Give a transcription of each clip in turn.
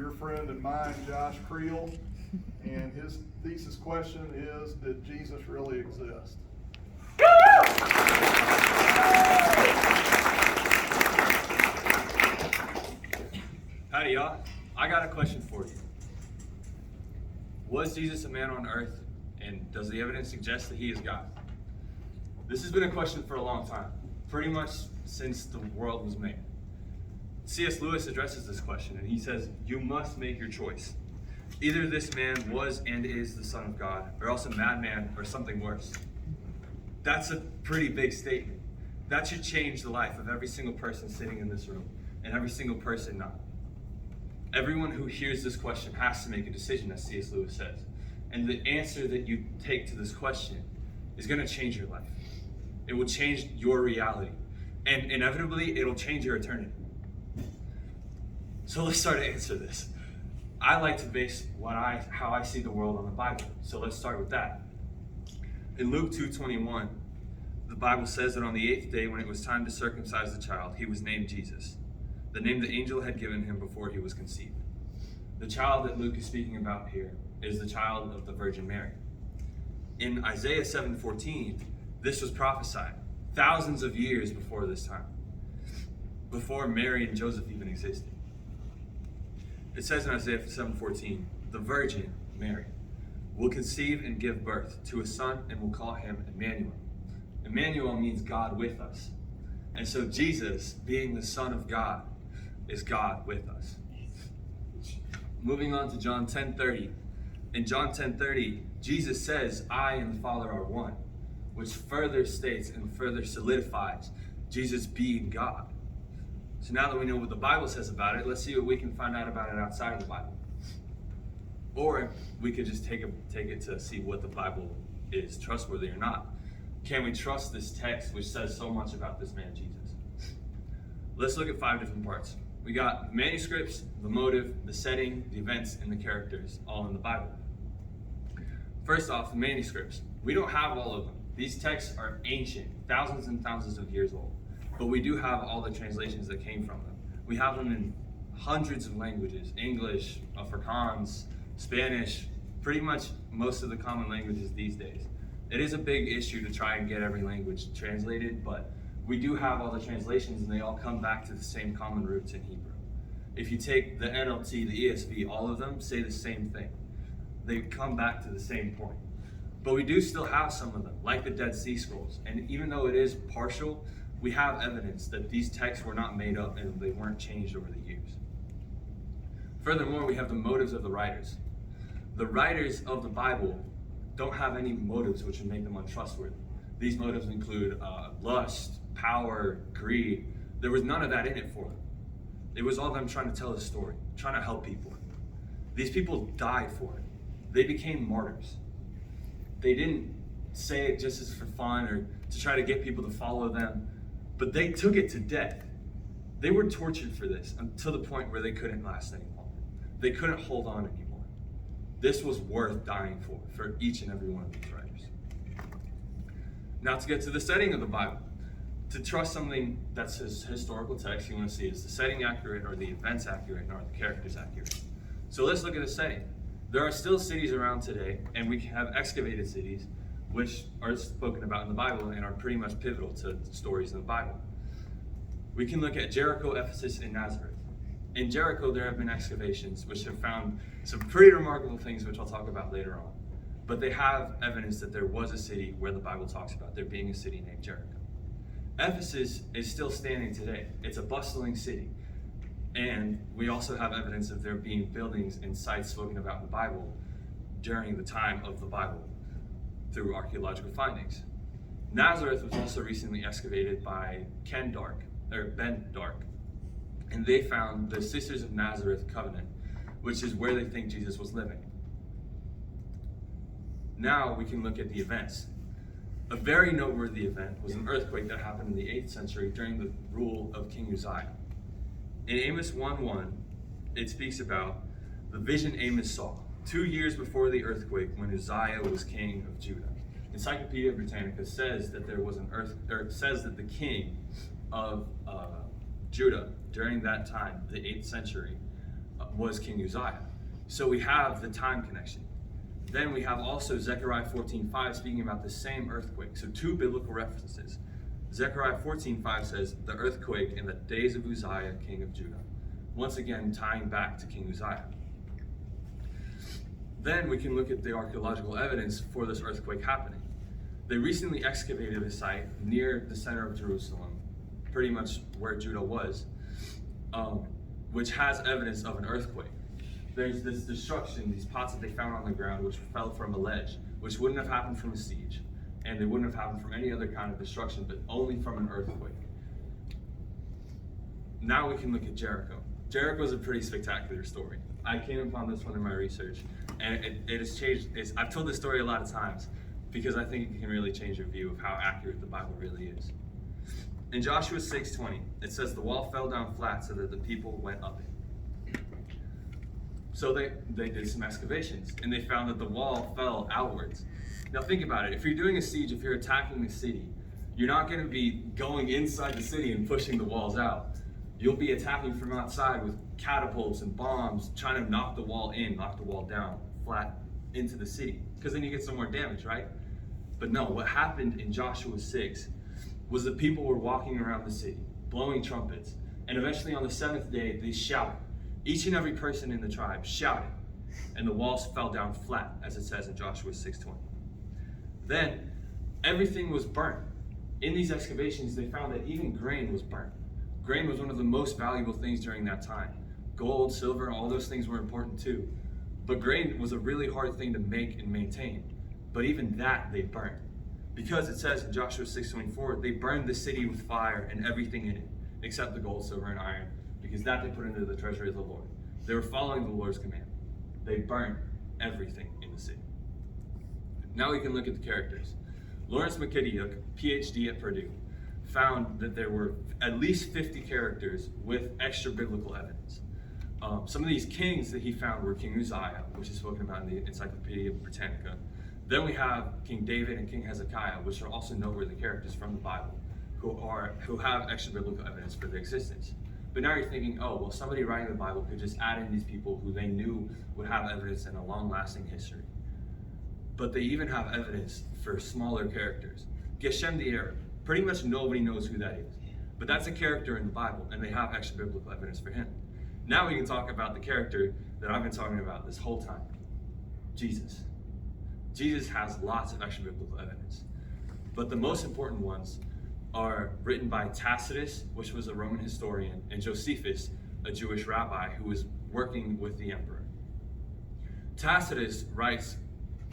your friend and mine, Josh Creel, and his thesis question is, did Jesus really exist? Howdy, y'all. I got a question for you. Was Jesus a man on earth, and does the evidence suggest that he is God? This has been a question for a long time, pretty much since the world was made. C.S. Lewis addresses this question, and he says, you must make your choice. Either this man was and is the Son of God, or else a madman, or something worse. That's a pretty big statement. That should change the life of every single person sitting in this room, and every single person not. Everyone who hears this question has to make a decision, as C.S. Lewis says. And the answer that you take to this question is going to change your life. It will change your reality. And inevitably, it'll change your eternity. So let's start to answer this. I like to base how I see the world on the Bible. So let's start with that. In Luke 2:21, the Bible says that on the 8th day, when it was time to circumcise the child, he was named Jesus, the name the angel had given him before he was conceived. The child that Luke is speaking about here is the child of the Virgin Mary. In Isaiah 7:14, this was prophesied thousands of years before this time, before Mary and Joseph even existed. It says in Isaiah 7:14, the Virgin Mary will conceive and give birth to a son and will call him Emmanuel. Emmanuel means God with us. And so Jesus, being the Son of God, is God with us. Moving on to John 10:30. In John 10:30, Jesus says, I and the Father are one, which further states and further solidifies Jesus being God. So now that we know what the Bible says about it, let's see what we can find out about it outside of the Bible. Or we could just take it to see what the Bible is trustworthy or not. Can we trust this text which says so much about this man Jesus? Let's look at 5 different parts. We got the manuscripts, the motive, the setting, the events, and the characters, all in the Bible. First off, the manuscripts. We don't have all of them. These texts are ancient, thousands and thousands of years old. But we do have all the translations that came from them. We have them in hundreds of languages: English, Afrikaans, Spanish, pretty much most of the common languages these days. It is a big issue to try and get every language translated, but we do have all the translations and they all come back to the same common roots in Hebrew. If you take the NLT, the ESV, all of them say the same thing. They come back to the same point. But we do still have some of them, like the Dead Sea Scrolls. And even though it is partial, we have evidence that these texts were not made up and they weren't changed over the years. Furthermore, we have the motives of the writers. The writers of the Bible don't have any motives which would make them untrustworthy. These motives include lust, power, greed. There was none of that in it for them. It was all them trying to tell a story, trying to help people. These people died for it. They became martyrs. They didn't say it just as for fun or to try to get people to follow them, but they took it to death. They were tortured for this until the point where they couldn't last any longer. They couldn't hold on anymore. This was worth dying for each and every one of these writers. Now to get to the setting of the Bible. To trust something that's his historical text, you want to see, is the setting accurate, or the events accurate, and are the characters accurate? So let's look at the setting. There are still cities around today, and we have excavated cities which are spoken about in the Bible and are pretty much pivotal to stories in the Bible. We can look at Jericho, Ephesus, and Nazareth. In Jericho, there have been excavations which have found some pretty remarkable things, which I'll talk about later on. But they have evidence that there was a city where the Bible talks about there being a city named Jericho. Ephesus is still standing today. It's a bustling city. And we also have evidence of there being buildings and sites spoken about in the Bible during the time of the Bible through archaeological findings. Nazareth was also recently excavated by Ben Dark. And they found the Sisters of Nazareth Covenant, which is where they think Jesus was living. Now we can look at the events. A very noteworthy event was an earthquake that happened in the 8th century during the rule of King Uzziah. In Amos 1:1, it speaks about the vision Amos saw 2 years before the earthquake when Uzziah was king of Judah. Encyclopedia Britannica says that says that the king of Judah during that time, the 8th century, was King Uzziah. So we have the time connection. Then we have also Zechariah 14:5 speaking about the same earthquake. So two biblical references. Zechariah 14:5 says, the earthquake in the days of Uzziah, king of Judah. Once again, tying back to King Uzziah. Then we can look at the archaeological evidence for this earthquake happening. They recently excavated a site near the center of Jerusalem, pretty much where Judah was, which has evidence of an earthquake. There's this destruction, these pots that they found on the ground, which fell from a ledge, which wouldn't have happened from a siege, and they wouldn't have happened from any other kind of destruction, but only from an earthquake. Now we can look at Jericho. Jericho is a pretty spectacular story. I came upon this one in my research, and it has changed. I've told this story a lot of times because I think it can really change your view of how accurate the Bible really is. In Joshua 6:20, it says the wall fell down flat so that the people went up it. So they did some excavations, and they found that the wall fell outwards. Now think about it. If you're doing a siege, if you're attacking the city, you're not going to be going inside the city and pushing the walls out. You'll be attacking from outside with catapults and bombs, trying to knock the wall in, knock the wall down, flat into the city, because then you get some more damage, right? But no, what happened in Joshua 6 was the people were walking around the city, blowing trumpets, and eventually on the 7th day, they shouted. Each and every person in the tribe shouted, and the walls fell down flat, as it says in Joshua 6:20. Then, everything was burnt. In these excavations, they found that even grain was burnt. Grain was one of the most valuable things during that time. Gold, silver, all those things were important too. But grain was a really hard thing to make and maintain. But even that they burnt. Because it says in Joshua 6:24, they burned the city with fire and everything in it, except the gold, silver, and iron, because that they put into the treasury of the Lord. They were following the Lord's command. They burnt everything in the city. Now we can look at the characters. Lawrence McKittick, PhD at Purdue, found that there were at least 50 characters with extra biblical evidence. Some of these kings that he found were King Uzziah, which is spoken about in the Encyclopedia Britannica. Then we have King David and King Hezekiah, which are also noteworthy characters from the Bible, who have extra biblical evidence for their existence. But now you're thinking, oh, well, somebody writing the Bible could just add in these people who they knew would have evidence in a long-lasting history. But they even have evidence for smaller characters. Geshem the Arab, pretty much nobody knows who that is. But that's a character in the Bible, and they have extra biblical evidence for him. Now we can talk about the character that I've been talking about this whole time, Jesus. Jesus has lots of extra biblical evidence. But the most important ones are written by Tacitus, which was a Roman historian, and Josephus, a Jewish rabbi who was working with the emperor. Tacitus writes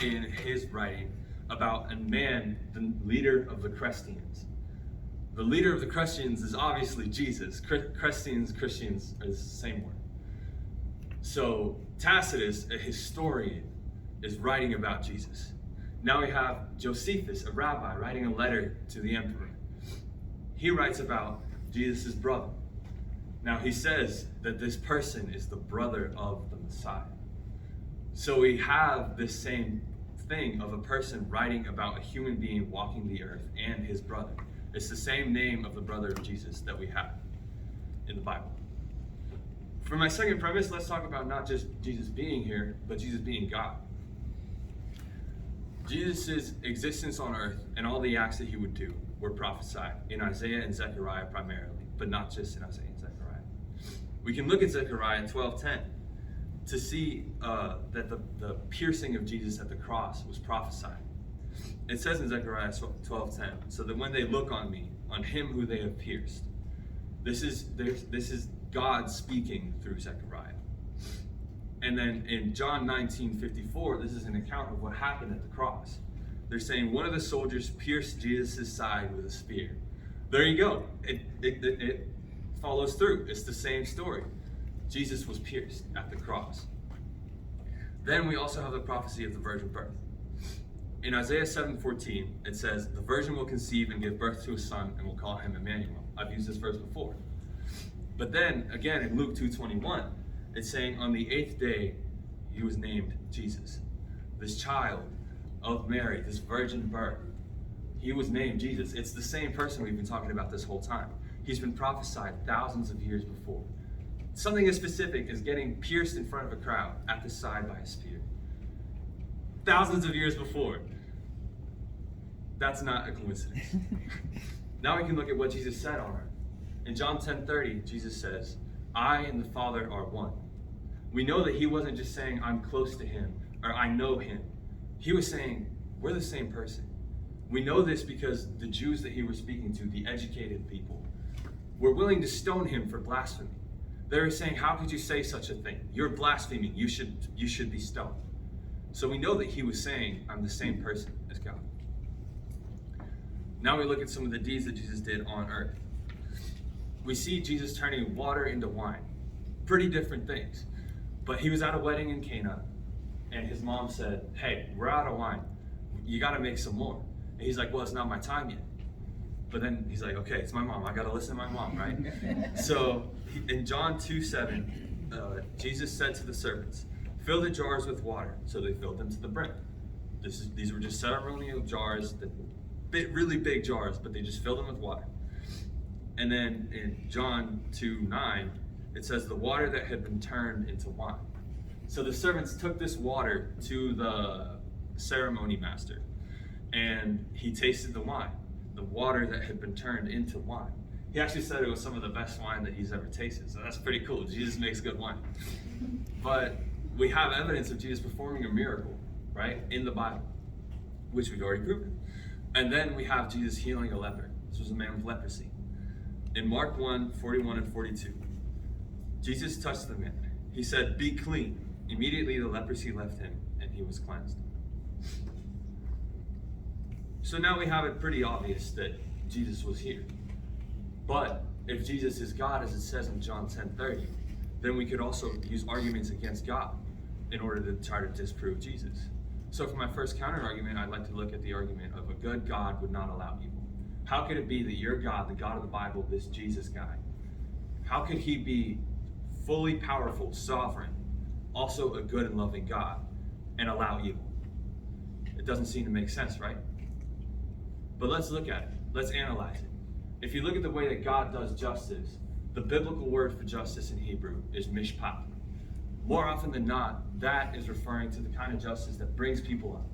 in his writing about a man, the leader of the Christians. The leader of the Christians is obviously Jesus. Christians are the same word. So Tacitus, a historian, is writing about Jesus. Now we have Josephus, a rabbi, writing a letter to the emperor. He writes about Jesus' brother. Now he says that this person is the brother of the Messiah. So we have this same thing of a person writing about a human being walking the earth and his brother. It's the same name of the brother of Jesus that we have in the Bible. For my second premise, let's talk about not just Jesus being here, but Jesus being God. Jesus' existence on earth and all the acts that he would do were prophesied in Isaiah and Zechariah primarily, but not just in Isaiah and Zechariah. We can look at Zechariah 12:10 to see that the piercing of Jesus at the cross was prophesied. It says in Zechariah 12:10, so that when they look on me, on him who they have pierced. This is God speaking through Zechariah. And then in John 19:54, this is an account of what happened at the cross. They're saying one of the soldiers pierced Jesus' side with a spear. There you go. It follows through. It's the same story. Jesus was pierced at the cross. Then we also have the prophecy of the virgin birth. In Isaiah 7:14, it says, the virgin will conceive and give birth to a son and will call him Emmanuel. I've used this verse before. But then, again, in Luke 2:21, it's saying on the 8th day, he was named Jesus. This child of Mary, this virgin birth, he was named Jesus. It's the same person we've been talking about this whole time. He's been prophesied thousands of years before. Something as specific as getting pierced in front of a crowd at the side by a spear. Thousands of years before. That's not a coincidence. Now we can look at what Jesus said on earth. In John 10:30, Jesus says, I and the Father are one. We know that he wasn't just saying, I'm close to him, or I know him. He was saying, we're the same person. We know this because the Jews that he was speaking to, the educated people, were willing to stone him for blasphemy. They were saying, how could you say such a thing? You're blaspheming. You should be stoned. So we know that he was saying, I'm the same person as God. Now we look at some of the deeds that Jesus did on earth. We see Jesus turning water into wine. Pretty different things. But he was at a wedding in Cana, and his mom said, hey, we're out of wine. You got to make some more. And he's like, well, it's not my time yet. But then he's like, okay, it's my mom. I got to listen to my mom, right? So in John 2:7, Jesus said to the servants, fill the jars with water. So they filled them to the brim. These were just ceremonial jars, really big jars, but they just filled them with water. And then in John 2:9, it says the water that had been turned into wine. So the servants took this water to the ceremony master, and he tasted the wine, the water that had been turned into wine. He actually said it was some of the best wine that he's ever tasted, so that's pretty cool. Jesus makes good wine. But we have evidence of Jesus performing a miracle, right, in the Bible, which we've already proven. And then we have Jesus healing a leper. This was a man with leprosy. In Mark 1:41 and 42, Jesus touched the man. He said, be clean. Immediately the leprosy left him, and he was cleansed. So now we have it pretty obvious that Jesus was here. But if Jesus is God, as it says in John 10:30, then we could also use arguments against God in order to try to disprove Jesus. So for my first counter argument, I'd like to look at the argument of a good God would not allow evil. How could it be that your God, the God of the Bible, this Jesus guy, how could he be fully powerful, sovereign, also a good and loving God, and allow evil? It doesn't seem to make sense, right? But let's look at it. Let's analyze it. If you look at the way that God does justice, the biblical word for justice in Hebrew is mishpat. More often than not, that is referring to the kind of justice that brings people up.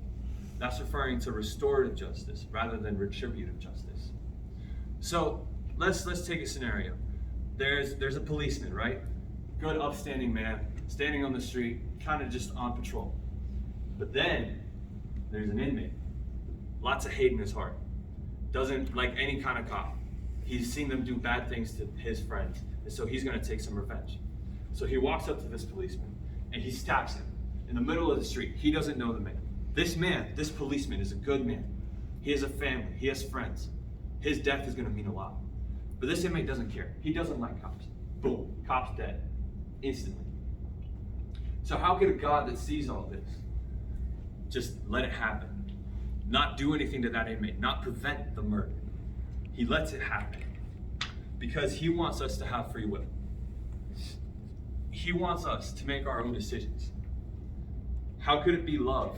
That's referring to restorative justice rather than retributive justice. So let's take a scenario. There's a policeman, right? Good, upstanding man, standing on the street, kind of just on patrol. But then there's an inmate. Lots of hate in his heart. Doesn't like any kind of cop. He's seen them do bad things to his friends, and so he's going to take some revenge. So he walks up to this policeman, and he stabs him in the middle of the street. He doesn't know the man. This policeman is a good man. He has a family. He has friends. His death is going to mean a lot. But this inmate doesn't care. He doesn't like cops. Boom, cop's dead. Instantly. So how could a God that sees all this just let it happen? Not do anything to that inmate, not prevent the murder. He lets it happen because he wants us to have free will. He wants us to make our own decisions. How could it be love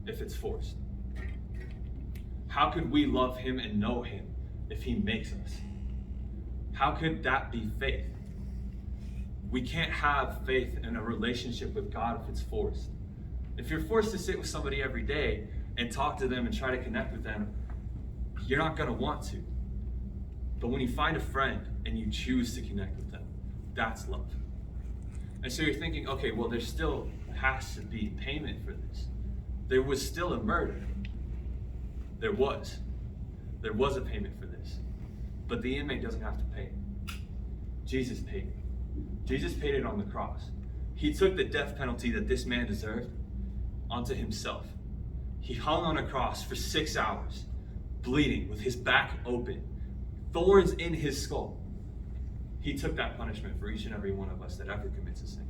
if it's forced? How could we love him and know him if he makes us? How could that be faith? We can't have faith in a relationship with God if it's forced. If you're forced to sit with somebody every day and talk to them and try to connect with them, you're not going to want to. But when you find a friend and you choose to connect with them, that's love. And so you're thinking, okay, well, there still has to be payment for this. There was still a murder. There was a payment for this. But the inmate doesn't have to pay it. Jesus paid it. Jesus paid it on the cross. He took the death penalty that this man deserved onto himself. He hung on a cross for 6 hours, bleeding with his back open, thorns in his skull. He took that punishment for each and every one of us that ever commits a sin.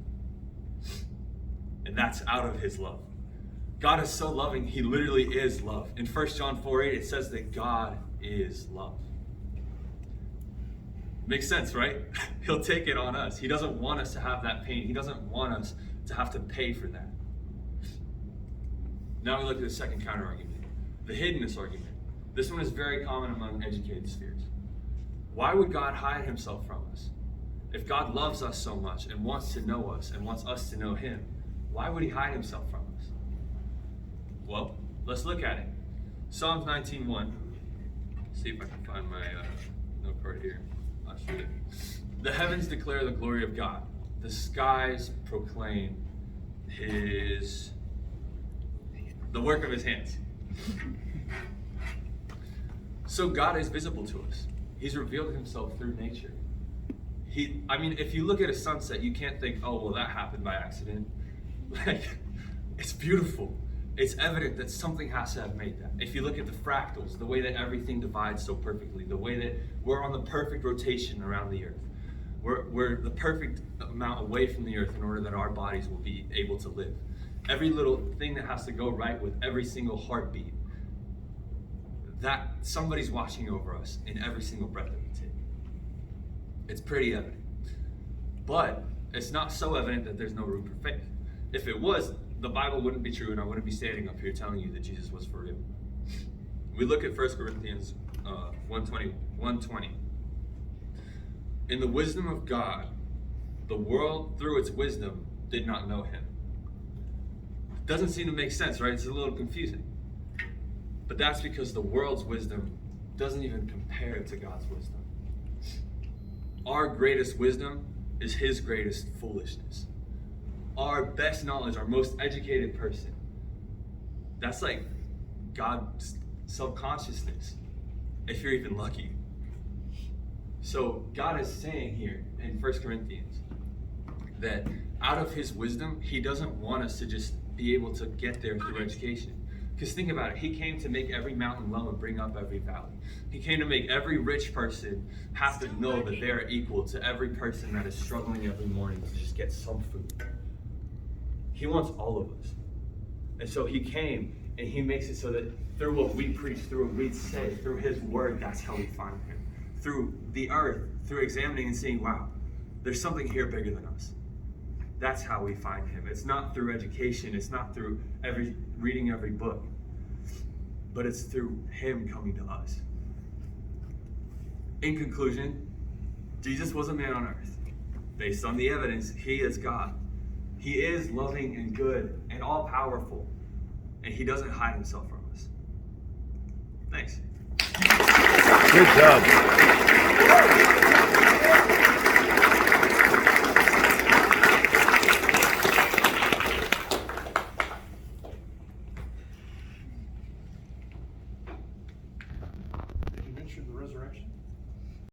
And that's out of his love. God is so loving, he literally is love. In 1 John 4:8, it says that God is love. Makes sense, right? He'll take it on us. He doesn't want us to have that pain. He doesn't want us to have to pay for that. Now we look at the second counter argument, the hiddenness argument. This one is very common among educated spheres. Why would God hide himself from us? If God loves us so much and wants to know us and wants us to know him, why would he hide himself from us? Well, let's look at it. Psalms 19:1. See if I can find my note card here. I'll shoot it. The heavens declare the glory of God. The skies proclaim the work of his hands. So God is visible to us. He's revealed himself through nature. If you look at a sunset, you can't think, oh, well, that happened by accident. Like, it's beautiful. It's evident that something has to have made that. If you look at the fractals, the way that everything divides so perfectly, the way that we're on the perfect rotation around the earth, we're the perfect amount away from the earth in order that our bodies will be able to live. Every little thing that has to go right with every single heartbeat, that somebody's watching over us in every single breath that we take. It's pretty evident. But it's not so evident that there's no room for faith. If it was, the Bible wouldn't be true, and I wouldn't be standing up here telling you that Jesus was for real. We look at 1 Corinthians 1:20. In the wisdom of God, the world, through its wisdom, did not know him. Doesn't seem to make sense, right? It's a little confusing. But that's because the world's wisdom doesn't even compare to God's wisdom. Our greatest wisdom is his greatest foolishness. Our best knowledge, our most educated person, that's like God's subconsciousness, if you're even lucky. So God is saying here in 1 Corinthians that out of his wisdom, he doesn't want us to just be able to get there through education. Because think about it, he came to make every mountain low and bring up every valley. He came to make every rich person have to know that they are equal to every person that is struggling every morning to just get some food. He wants all of us. And so he came and he makes it so that through what we preach, through what we say, through his word, that's how we find him. Through the earth, through examining and seeing, wow, there's something here bigger than us. That's how we find him. It's not through education. It's not through reading every book. But it's through him coming to us. In conclusion, Jesus was a man on earth. Based on the evidence, he is God. He is loving and good and all-powerful. And he doesn't hide himself from us. Thanks. Good job.